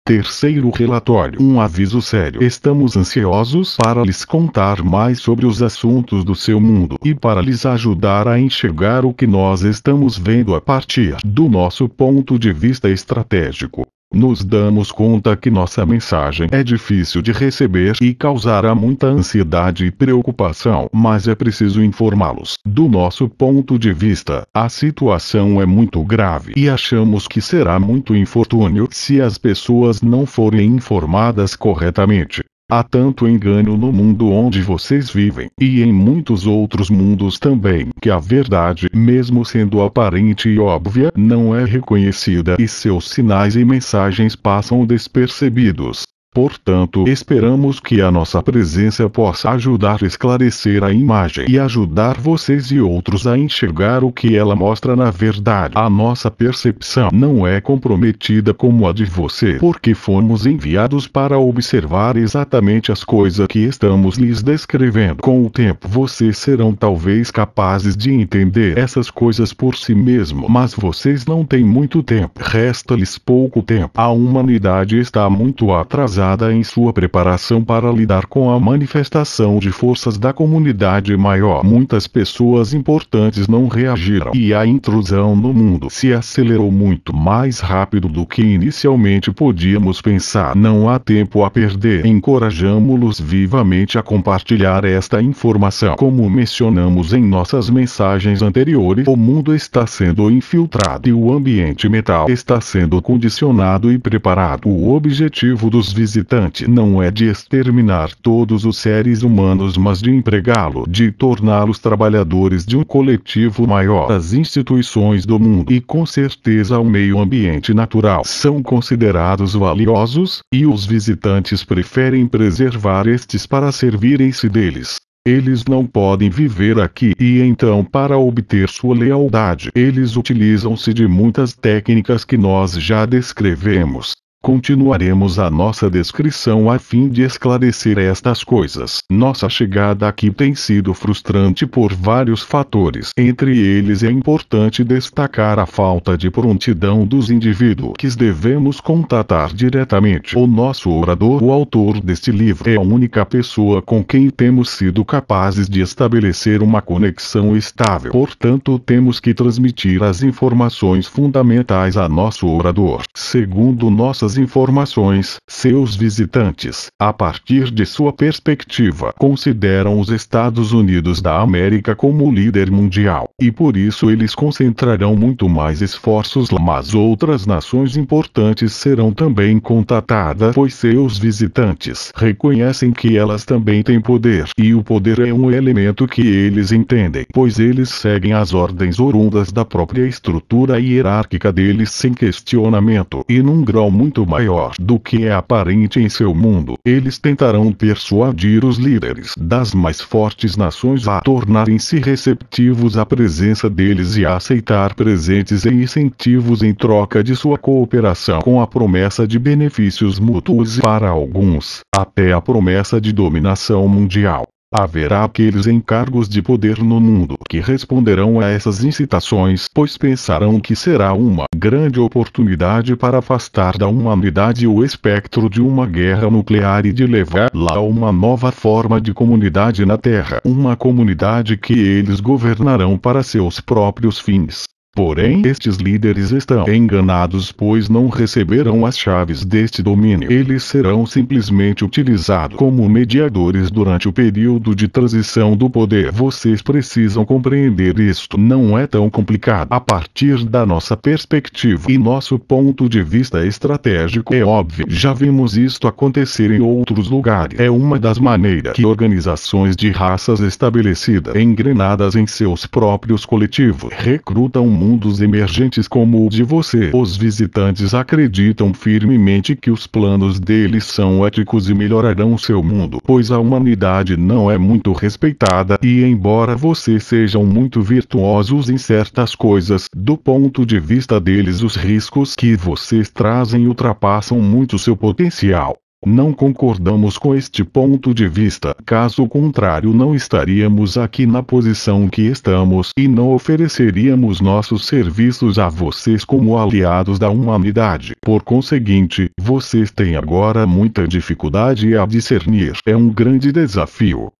Terceiro relatório. Um aviso sério. Estamos ansiosos para lhes contar mais sobre os assuntos do seu mundo e para lhes ajudar a enxergar o que nós estamos vendo a partir do nosso ponto de vista estratégico. Nos damos conta que nossa mensagem é difícil de receber e causará muita ansiedade e preocupação, mas é preciso informá-los. Do nosso ponto de vista, a situação é muito grave e achamos que será muito infortúnio se as pessoas não forem informadas corretamente. Há tanto engano no mundo onde vocês vivem, e em muitos outros mundos também, que a verdade, mesmo sendo aparente e óbvia, não é reconhecida e seus sinais e mensagens passam despercebidos. Portanto, esperamos que a nossa presença possa ajudar a esclarecer a imagem e ajudar vocês e outros a enxergar o que ela mostra na verdade. A nossa percepção não é comprometida como a de você, porque fomos enviados para observar exatamente as coisas que estamos lhes descrevendo. Com o tempo vocês serão talvez capazes de entender essas coisas por si mesmos, mas vocês não têm muito tempo. Resta-lhes pouco tempo. A humanidade está muito atrasada em sua preparação para lidar com a manifestação de forças da comunidade maior. Muitas pessoas importantes não reagiram e a intrusão no mundo se acelerou muito mais rápido do que inicialmente podíamos pensar. Não há tempo a perder. Encorajamo-los vivamente a compartilhar esta informação. Como mencionamos em nossas mensagens anteriores, o mundo está sendo infiltrado e o ambiente mental está sendo condicionado e preparado. O objetivo dos visitantes não é de exterminar todos os seres humanos, mas de empregá-lo, de torná-los trabalhadores de um coletivo maior. As instituições do mundo e com certeza o meio ambiente natural são considerados valiosos, e os visitantes preferem preservar estes para servirem-se deles. Eles não podem viver aqui e então, para obter sua lealdade, eles utilizam-se de muitas técnicas que nós já descrevemos. Continuaremos a nossa descrição a fim de esclarecer estas coisas. Nossa chegada aqui tem sido frustrante por vários fatores. Entre eles é importante destacar a falta de prontidão dos indivíduos que devemos contatar diretamente. O nosso orador, o autor deste livro, é a única pessoa com quem temos sido capazes de estabelecer uma conexão estável. Portanto, temos que transmitir as informações fundamentais a nosso orador. Segundo nossas informações, seus visitantes, a partir de sua perspectiva, consideram os Estados Unidos da América como o líder mundial, e por isso eles concentrarão muito mais esforços lá. Mas outras nações importantes serão também contatadas, pois seus visitantes reconhecem que elas também têm poder, e o poder é um elemento que eles entendem, pois eles seguem as ordens oriundas da própria estrutura hierárquica deles sem questionamento, e num grau muito maior do que é aparente em seu mundo. Eles tentarão persuadir os líderes das mais fortes nações a tornarem-se receptivos à presença deles e a aceitar presentes e incentivos em troca de sua cooperação, com a promessa de benefícios mútuos e, para alguns, até a promessa de dominação mundial. Haverá aqueles em cargos de poder no mundo que responderão a essas incitações, pois pensarão que será uma grande oportunidade para afastar da humanidade o espectro de uma guerra nuclear e de levar lá uma nova forma de comunidade na Terra, uma comunidade que eles governarão para seus próprios fins. Porém, estes líderes estão enganados, pois não receberão as chaves deste domínio. Eles serão simplesmente utilizados como mediadores durante o período de transição do poder. Vocês precisam compreender isto. Não é tão complicado. A partir da nossa perspectiva e nosso ponto de vista estratégico, é óbvio. Já vimos isto acontecer em outros lugares. É uma das maneiras que organizações de raças estabelecidas, engrenadas em seus próprios coletivos, recrutam mundos emergentes como o de você. Os visitantes acreditam firmemente que os planos deles são éticos e melhorarão seu mundo, pois a humanidade não é muito respeitada, e embora vocês sejam muito virtuosos em certas coisas, do ponto de vista deles os riscos que vocês trazem ultrapassam muito seu potencial. Não concordamos com este ponto de vista, caso contrário não estaríamos aqui na posição que estamos e não ofereceríamos nossos serviços a vocês como aliados da humanidade. Por conseguinte, vocês têm agora muita dificuldade a discernir. É um grande desafio.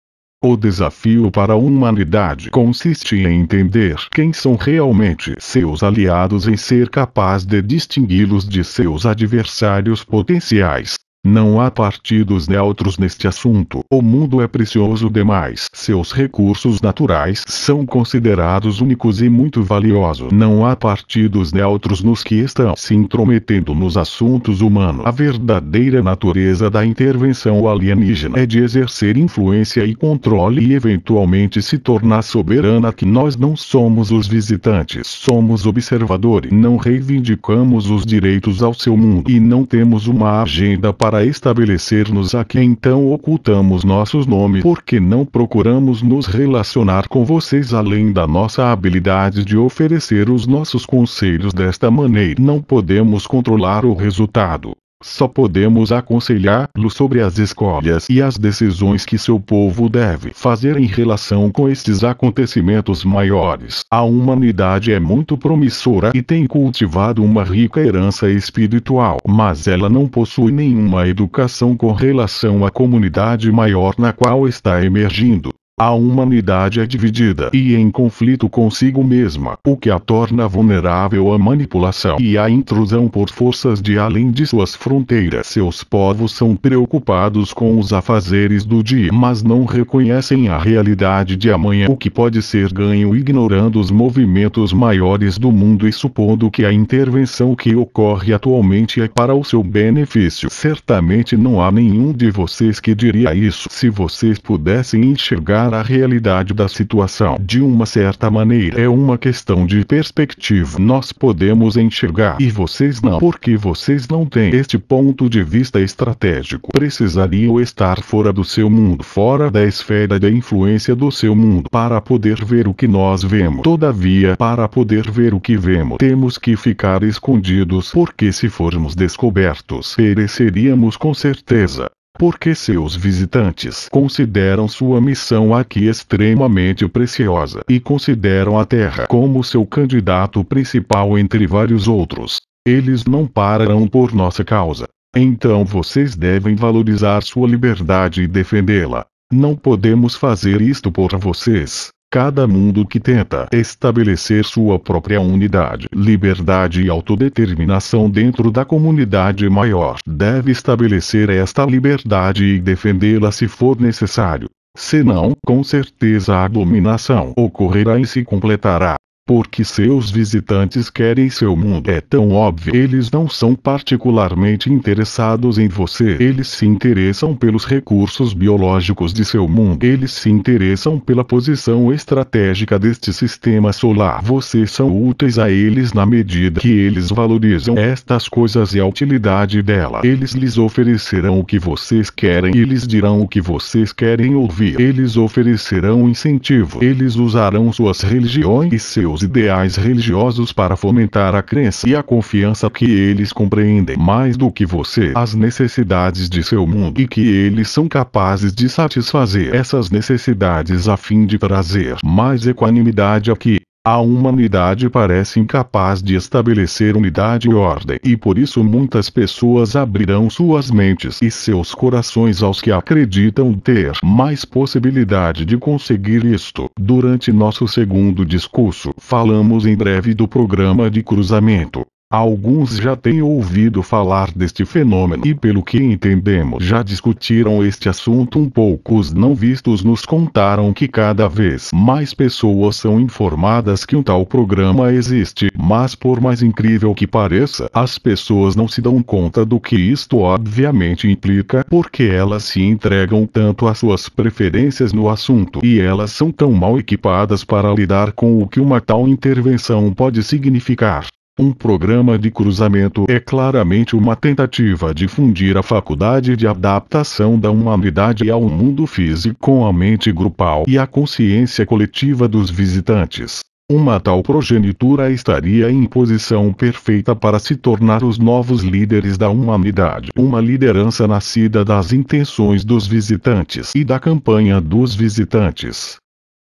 O desafio para a humanidade consiste em entender quem são realmente seus aliados e ser capaz de distingui-los de seus adversários potenciais. Não há partidos neutros neste assunto. O mundo é precioso demais. Seus recursos naturais são considerados únicos e muito valiosos. Não há partidos neutros nos que estão se intrometendo nos assuntos humanos. A verdadeira natureza da intervenção alienígena é de exercer influência e controle e eventualmente se tornar soberana. Que nós não somos os visitantes, somos observadores. Não reivindicamos os direitos ao seu mundo e não temos uma agenda para estabelecer-nos aqui. Então ocultamos nossos nomes porque não procuramos nos relacionar com vocês além da nossa habilidade de oferecer os nossos conselhos. Desta maneira não podemos controlar o resultado. Só podemos aconselhá-lo sobre as escolhas e as decisões que seu povo deve fazer em relação com estes acontecimentos maiores. A humanidade é muito promissora e tem cultivado uma rica herança espiritual, mas ela não possui nenhuma educação com relação à comunidade maior na qual está emergindo. A humanidade é dividida e em conflito consigo mesma, o que a torna vulnerável à manipulação e à intrusão por forças de além de suas fronteiras. Seus povos são preocupados com os afazeres do dia, mas não reconhecem a realidade de amanhã, o que pode ser ganho ignorando os movimentos maiores do mundo e supondo que a intervenção que ocorre atualmente é para o seu benefício. Certamente não há nenhum de vocês que diria isso. Se vocês pudessem enxergar a realidade da situação de uma certa maneira, é uma questão de perspectiva. Nós podemos enxergar e vocês não, porque vocês não têm este ponto de vista estratégico. Precisariam estar fora do seu mundo, fora da esfera de influência do seu mundo, para poder ver o que nós vemos. Todavia, para poder ver o que vemos, temos que ficar escondidos, porque se formos descobertos, pereceríamos com certeza. Porque seus visitantes consideram sua missão aqui extremamente preciosa e consideram a Terra como seu candidato principal entre vários outros. Eles não pararão por nossa causa. Então vocês devem valorizar sua liberdade e defendê-la. Não podemos fazer isto por vocês. Cada mundo que tenta estabelecer sua própria unidade, liberdade e autodeterminação dentro da comunidade maior deve estabelecer esta liberdade e defendê-la se for necessário. Senão, com certeza a dominação ocorrerá e se completará. Porque seus visitantes querem seu mundo. É tão óbvio. Eles não são particularmente interessados em você. Eles se interessam pelos recursos biológicos de seu mundo. Eles se interessam pela posição estratégica deste sistema solar. Vocês são úteis a eles na medida que eles valorizam estas coisas e a utilidade dela. Eles lhes oferecerão o que vocês querem e lhes dirão o que vocês querem ouvir. Eles oferecerão incentivo. Eles usarão suas religiões e seus ideais religiosos para fomentar a crença e a confiança que eles compreendem mais do que você as necessidades de seu mundo e que eles são capazes de satisfazer essas necessidades a fim de trazer mais equanimidade aqui. A humanidade parece incapaz de estabelecer unidade e ordem, e por isso muitas pessoas abrirão suas mentes e seus corações aos que acreditam ter mais possibilidade de conseguir isto. Durante nosso segundo discurso, falamos em breve do programa de cruzamento. Alguns já têm ouvido falar deste fenômeno e, pelo que entendemos, já discutiram este assunto um pouco. Os não vistos nos contaram que cada vez mais pessoas são informadas que um tal programa existe, mas por mais incrível que pareça, as pessoas não se dão conta do que isto obviamente implica, porque elas se entregam tanto às suas preferências no assunto e elas são tão mal equipadas para lidar com o que uma tal intervenção pode significar. Um programa de cruzamento é claramente uma tentativa de fundir a faculdade de adaptação da humanidade ao mundo físico com a mente grupal e a consciência coletiva dos visitantes. Uma tal progenitura estaria em posição perfeita para se tornar os novos líderes da humanidade. Uma liderança nascida das intenções dos visitantes e da campanha dos visitantes.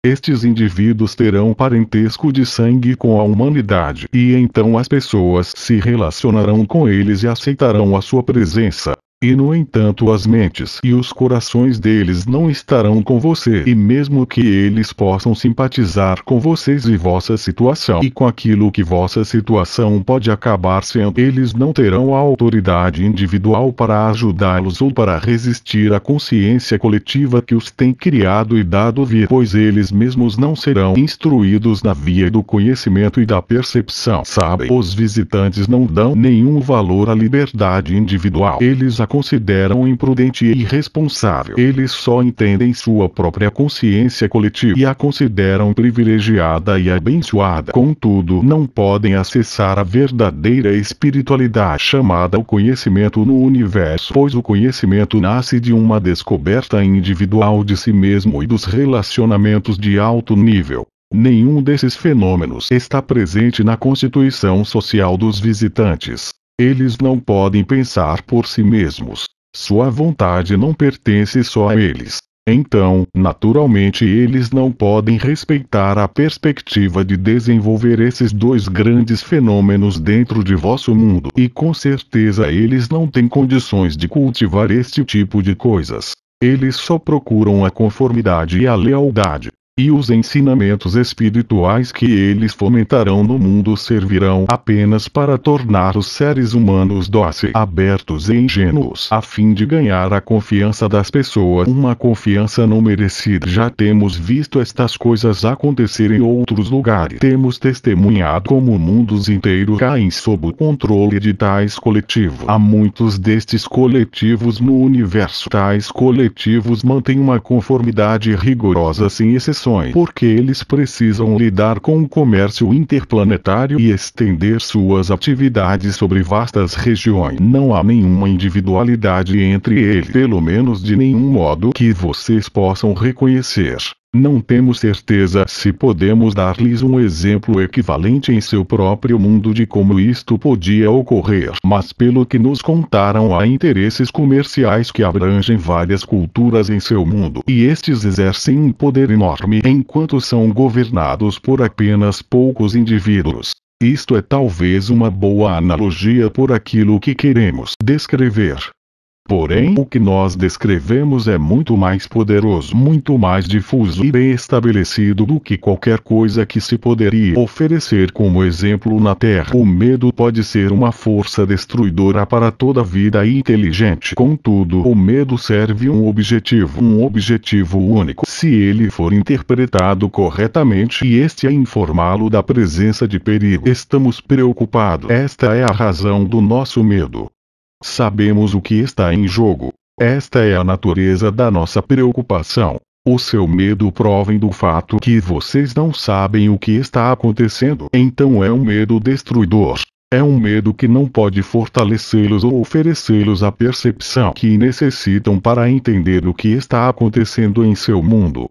Estes indivíduos terão parentesco de sangue com a humanidade, e então as pessoas se relacionarão com eles e aceitarão a sua presença. E no entanto as mentes e os corações deles não estarão com você, e mesmo que eles possam simpatizar com vocês e vossa situação e com aquilo que vossa situação pode acabar sendo, eles não terão a autoridade individual para ajudá-los ou para resistir à consciência coletiva que os tem criado e dado vida, pois eles mesmos não serão instruídos na via do conhecimento e da percepção. Sabem, os visitantes não dão nenhum valor à liberdade individual. Eles a consideram imprudente e irresponsável. Eles só entendem sua própria consciência coletiva e a consideram privilegiada e abençoada. Contudo, não podem acessar a verdadeira espiritualidade chamada o conhecimento no universo, pois o conhecimento nasce de uma descoberta individual de si mesmo e dos relacionamentos de alto nível. Nenhum desses fenômenos está presente na constituição social dos visitantes. Eles não podem pensar por si mesmos. Sua vontade não pertence só a eles. Então, naturalmente eles não podem respeitar a perspectiva de desenvolver esses dois grandes fenômenos dentro de vosso mundo. E com certeza eles não têm condições de cultivar este tipo de coisas. Eles só procuram a conformidade e a lealdade. E os ensinamentos espirituais que eles fomentarão no mundo servirão apenas para tornar os seres humanos dóceis, abertos e ingênuos, a fim de ganhar a confiança das pessoas, uma confiança não merecida. Já temos visto estas coisas acontecer em outros lugares. Temos testemunhado como mundos inteiros caem sob o controle de tais coletivos. Há muitos destes coletivos no universo. Tais coletivos mantêm uma conformidade rigorosa sem exceção, porque eles precisam lidar com o comércio interplanetário e estender suas atividades sobre vastas regiões. Não há nenhuma individualidade entre eles, pelo menos de nenhum modo que vocês possam reconhecer. Não temos certeza se podemos dar-lhes um exemplo equivalente em seu próprio mundo de como isto podia ocorrer, mas pelo que nos contaram há interesses comerciais que abrangem várias culturas em seu mundo, e estes exercem um poder enorme enquanto são governados por apenas poucos indivíduos. Isto é talvez uma boa analogia por aquilo que queremos descrever. Porém, o que nós descrevemos é muito mais poderoso, muito mais difuso e bem estabelecido do que qualquer coisa que se poderia oferecer como exemplo na Terra. O medo pode ser uma força destruidora para toda a vida inteligente. Contudo, o medo serve um objetivo único, se ele for interpretado corretamente, e este é informá-lo da presença de perigo. Estamos preocupados. Esta é a razão do nosso medo. Sabemos o que está em jogo. Esta é a natureza da nossa preocupação. O seu medo provém do fato que vocês não sabem o que está acontecendo. Então é um medo destruidor. É um medo que não pode fortalecê-los ou oferecê-los a percepção que necessitam para entender o que está acontecendo em seu mundo.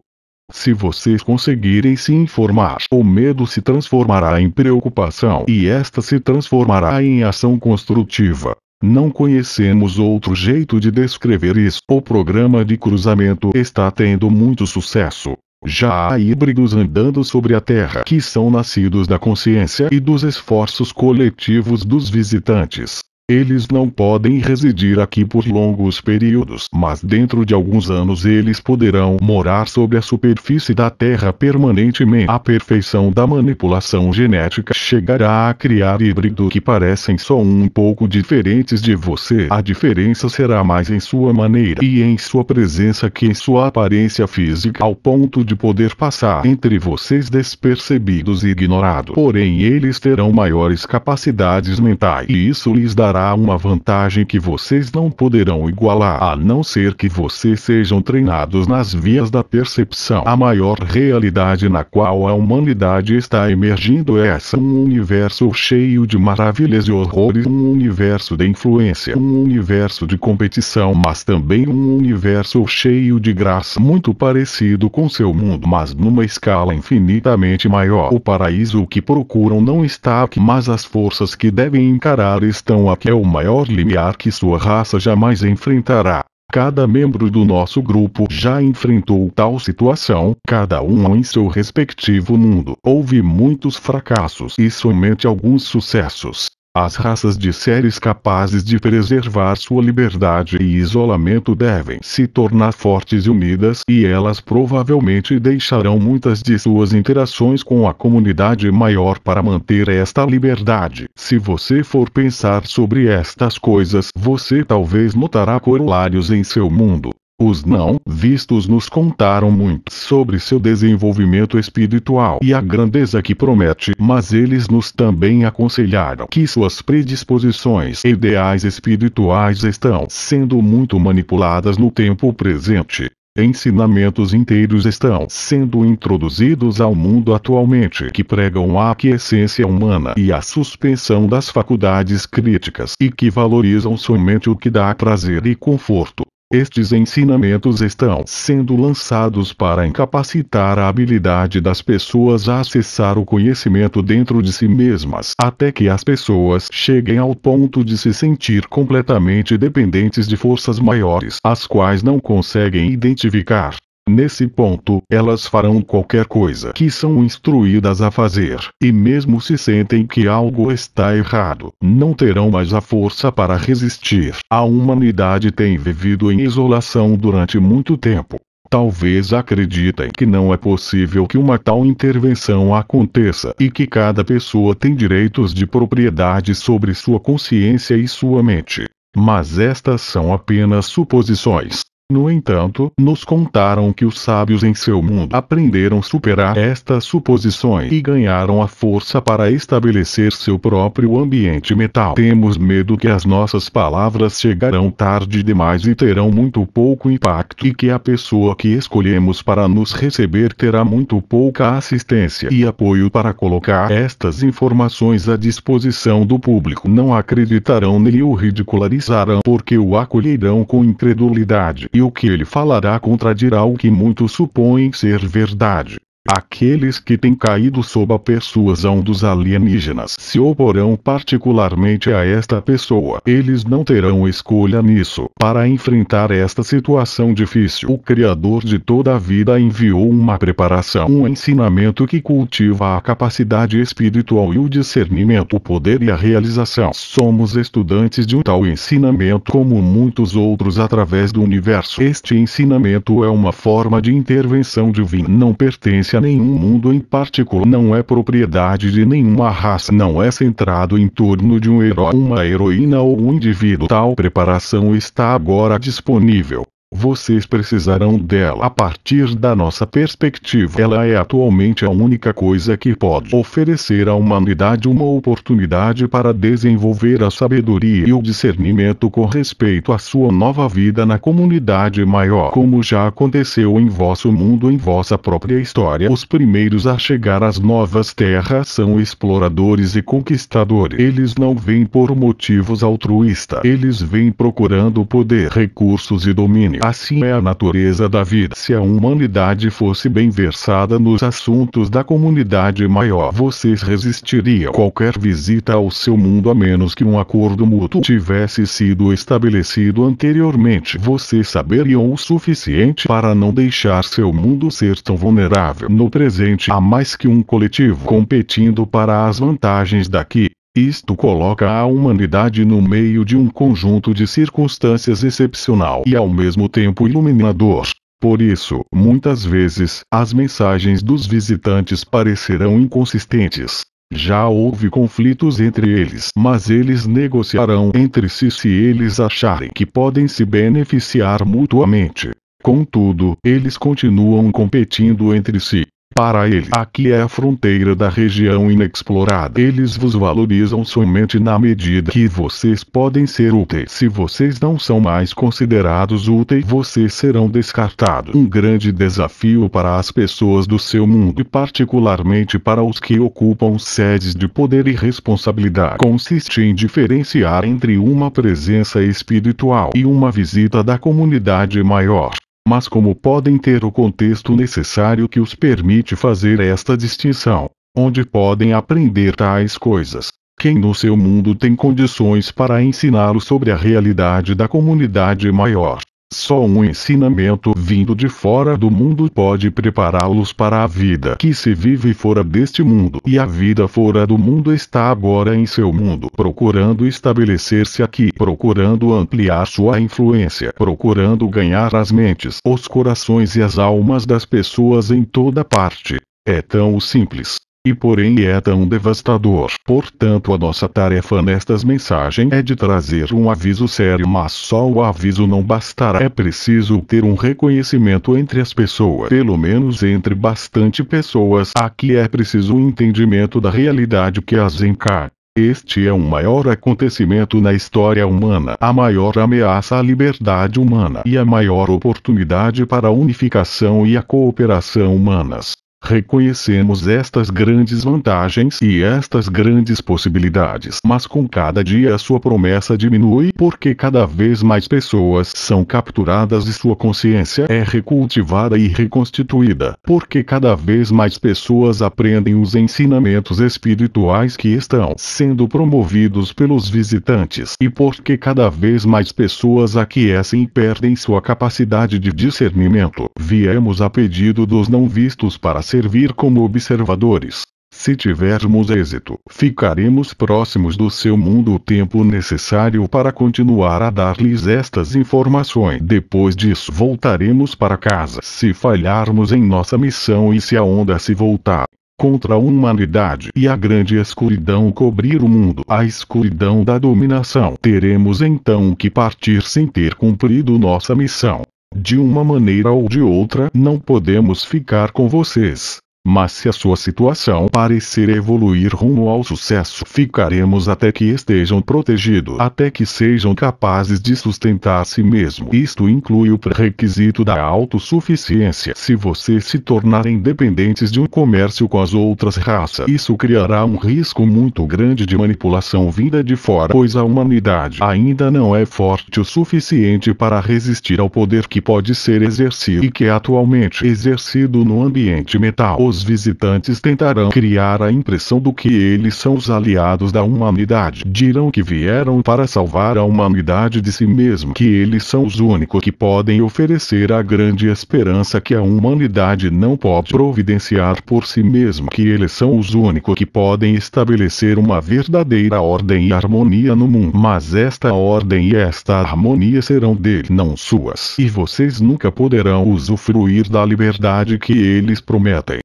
Se vocês conseguirem se informar, o medo se transformará em preocupação e esta se transformará em ação construtiva. Não conhecemos outro jeito de descrever isso. O programa de cruzamento está tendo muito sucesso. Já há híbridos andando sobre a Terra que são nascidos da consciência e dos esforços coletivos dos visitantes. Eles não podem residir aqui por longos períodos, mas dentro de alguns anos eles poderão morar sobre a superfície da Terra permanentemente. A perfeição da manipulação genética chegará a criar híbridos que parecem só um pouco diferentes de você. A diferença será mais em sua maneira e em sua presença que em sua aparência física, ao ponto de poder passar entre vocês despercebidos e ignorados. Porém, eles terão maiores capacidades mentais e isso lhes dará dará uma vantagem que vocês não poderão igualar, a não ser que vocês sejam treinados nas vias da percepção. A maior realidade na qual a humanidade está emergindo é essa: um universo cheio de maravilhas e horrores, um universo de influência, um universo de competição, mas também um universo cheio de graça, muito parecido com seu mundo, mas numa escala infinitamente maior. O paraíso que procuram não está aqui, mas as forças que devem encarar estão aqui. É o maior limiar que sua raça jamais enfrentará. Cada membro do nosso grupo já enfrentou tal situação, cada um em seu respectivo mundo. Houve muitos fracassos e somente alguns sucessos. As raças de seres capazes de preservar sua liberdade e isolamento devem se tornar fortes e unidas, e elas provavelmente deixarão muitas de suas interações com a comunidade maior para manter esta liberdade. Se você for pensar sobre estas coisas, você talvez notará corolários em seu mundo. Os não vistos nos contaram muito sobre seu desenvolvimento espiritual e a grandeza que promete, mas eles nos também aconselharam que suas predisposições e ideais espirituais estão sendo muito manipuladas no tempo presente. Ensinamentos inteiros estão sendo introduzidos ao mundo atualmente que pregam a aquiescência humana e a suspensão das faculdades críticas e que valorizam somente o que dá prazer e conforto. Estes ensinamentos estão sendo lançados para incapacitar a habilidade das pessoas a acessar o conhecimento dentro de si mesmas, até que as pessoas cheguem ao ponto de se sentir completamente dependentes de forças maiores, as quais não conseguem identificar. Nesse ponto, elas farão qualquer coisa que são instruídas a fazer, e mesmo se sentem que algo está errado, não terão mais a força para resistir. A humanidade tem vivido em isolação durante muito tempo. Talvez acreditem que não é possível que uma tal intervenção aconteça e que cada pessoa tem direitos de propriedade sobre sua consciência e sua mente. Mas estas são apenas suposições. No entanto, nos contaram que os sábios em seu mundo aprenderam a superar estas suposições e ganharam a força para estabelecer seu próprio ambiente mental. Temos medo que as nossas palavras chegarão tarde demais e terão muito pouco impacto, e que a pessoa que escolhemos para nos receber terá muito pouca assistência e apoio para colocar estas informações à disposição do público. Não acreditarão nele ou ridicularizarão, porque o acolherão com incredulidade. E o que ele falará contradirá o que muitos supõem ser verdade. Aqueles que têm caído sob a persuasão dos alienígenas se oporão particularmente a esta pessoa. Eles não terão escolha nisso. Para enfrentar esta situação difícil, o Criador de toda a vida enviou uma preparação, um ensinamento que cultiva a capacidade espiritual e o discernimento, o poder e a realização. Somos estudantes de um tal ensinamento como muitos outros através do universo. Este ensinamento é uma forma de intervenção divina. Não pertence a nenhum mundo em particular, não é propriedade de nenhuma raça, não é centrado em torno de um herói, uma heroína ou um indivíduo. Tal preparação está agora disponível. Vocês precisarão dela. A partir da nossa perspectiva, ela é atualmente a única coisa que pode oferecer à humanidade uma oportunidade para desenvolver a sabedoria e o discernimento com respeito à sua nova vida na comunidade maior. Como já aconteceu em vosso mundo, em vossa própria história, os primeiros a chegar às novas terras são exploradores e conquistadores. Eles não vêm por motivos altruístas, eles vêm procurando poder, recursos e domínio. Assim é a natureza da vida. Se a humanidade fosse bem versada nos assuntos da comunidade maior, vocês resistiriam qualquer visita ao seu mundo a menos que um acordo mútuo tivesse sido estabelecido anteriormente. Vocês saberiam o suficiente para não deixar seu mundo ser tão vulnerável. No presente, há mais que um coletivo competindo para as vantagens daqui. Isto coloca a humanidade no meio de um conjunto de circunstâncias excepcional e ao mesmo tempo iluminador. Por isso, muitas vezes, as mensagens dos visitantes parecerão inconsistentes. Já houve conflitos entre eles, mas eles negociarão entre si se eles acharem que podem se beneficiar mutuamente. Contudo, eles continuam competindo entre si. Para ele, aqui é a fronteira da região inexplorada. Eles vos valorizam somente na medida que vocês podem ser úteis. Se vocês não são mais considerados úteis, vocês serão descartados. Um grande desafio para as pessoas do seu mundo, e particularmente para os que ocupam sedes de poder e responsabilidade, consiste em diferenciar entre uma presença espiritual e uma visita da comunidade maior. Mas como podem ter o contexto necessário que os permite fazer esta distinção? Onde podem aprender tais coisas? Quem no seu mundo tem condições para ensiná-los sobre a realidade da comunidade maior? Só um ensinamento vindo de fora do mundo pode prepará-los para a vida que se vive fora deste mundo, e a vida fora do mundo está agora em seu mundo, procurando estabelecer-se aqui, procurando ampliar sua influência, procurando ganhar as mentes, os corações e as almas das pessoas em toda parte. É tão simples. E porém é tão devastador. Portanto, a nossa tarefa nestas mensagens é de trazer um aviso sério, mas só o aviso não bastará. É preciso ter um reconhecimento entre as pessoas, pelo menos entre bastante pessoas. Aqui é preciso um entendimento da realidade que as encarna. Este é o maior acontecimento na história humana, a maior ameaça à liberdade humana e a maior oportunidade para a unificação e a cooperação humanas. Reconhecemos estas grandes vantagens e estas grandes possibilidades, mas com cada dia a sua promessa diminui porque cada vez mais pessoas são capturadas e sua consciência é recultivada e reconstituída, porque cada vez mais pessoas aprendem os ensinamentos espirituais que estão sendo promovidos pelos visitantes, e porque cada vez mais pessoas aquecem e perdem sua capacidade de discernimento. Viemos a pedido dos não vistos para servir como observadores. Se tivermos êxito, ficaremos próximos do seu mundo o tempo necessário para continuar a dar-lhes estas informações. Depois disso, voltaremos para casa. Se falharmos em nossa missão e se a onda se voltar contra a humanidade e a grande escuridão cobrir o mundo, a escuridão da dominação, teremos então que partir sem ter cumprido nossa missão. De uma maneira ou de outra, não podemos ficar com vocês. Mas se a sua situação parecer evoluir rumo ao sucesso, ficaremos até que estejam protegidos, até que sejam capazes de sustentar a si mesmos. Isto inclui o pré-requisito da autossuficiência. Se vocês se tornarem dependentes de um comércio com as outras raças, isso criará um risco muito grande de manipulação vinda de fora, pois a humanidade ainda não é forte o suficiente para resistir ao poder que pode ser exercido e que é atualmente exercido no ambiente mental. Os visitantes tentarão criar a impressão do que eles são os aliados da humanidade. Dirão que vieram para salvar a humanidade de si mesmo, que eles são os únicos que podem oferecer a grande esperança que a humanidade não pode providenciar por si mesmo, que eles são os únicos que podem estabelecer uma verdadeira ordem e harmonia no mundo. Mas esta ordem e esta harmonia serão dele, não suas. E vocês nunca poderão usufruir da liberdade que eles prometem.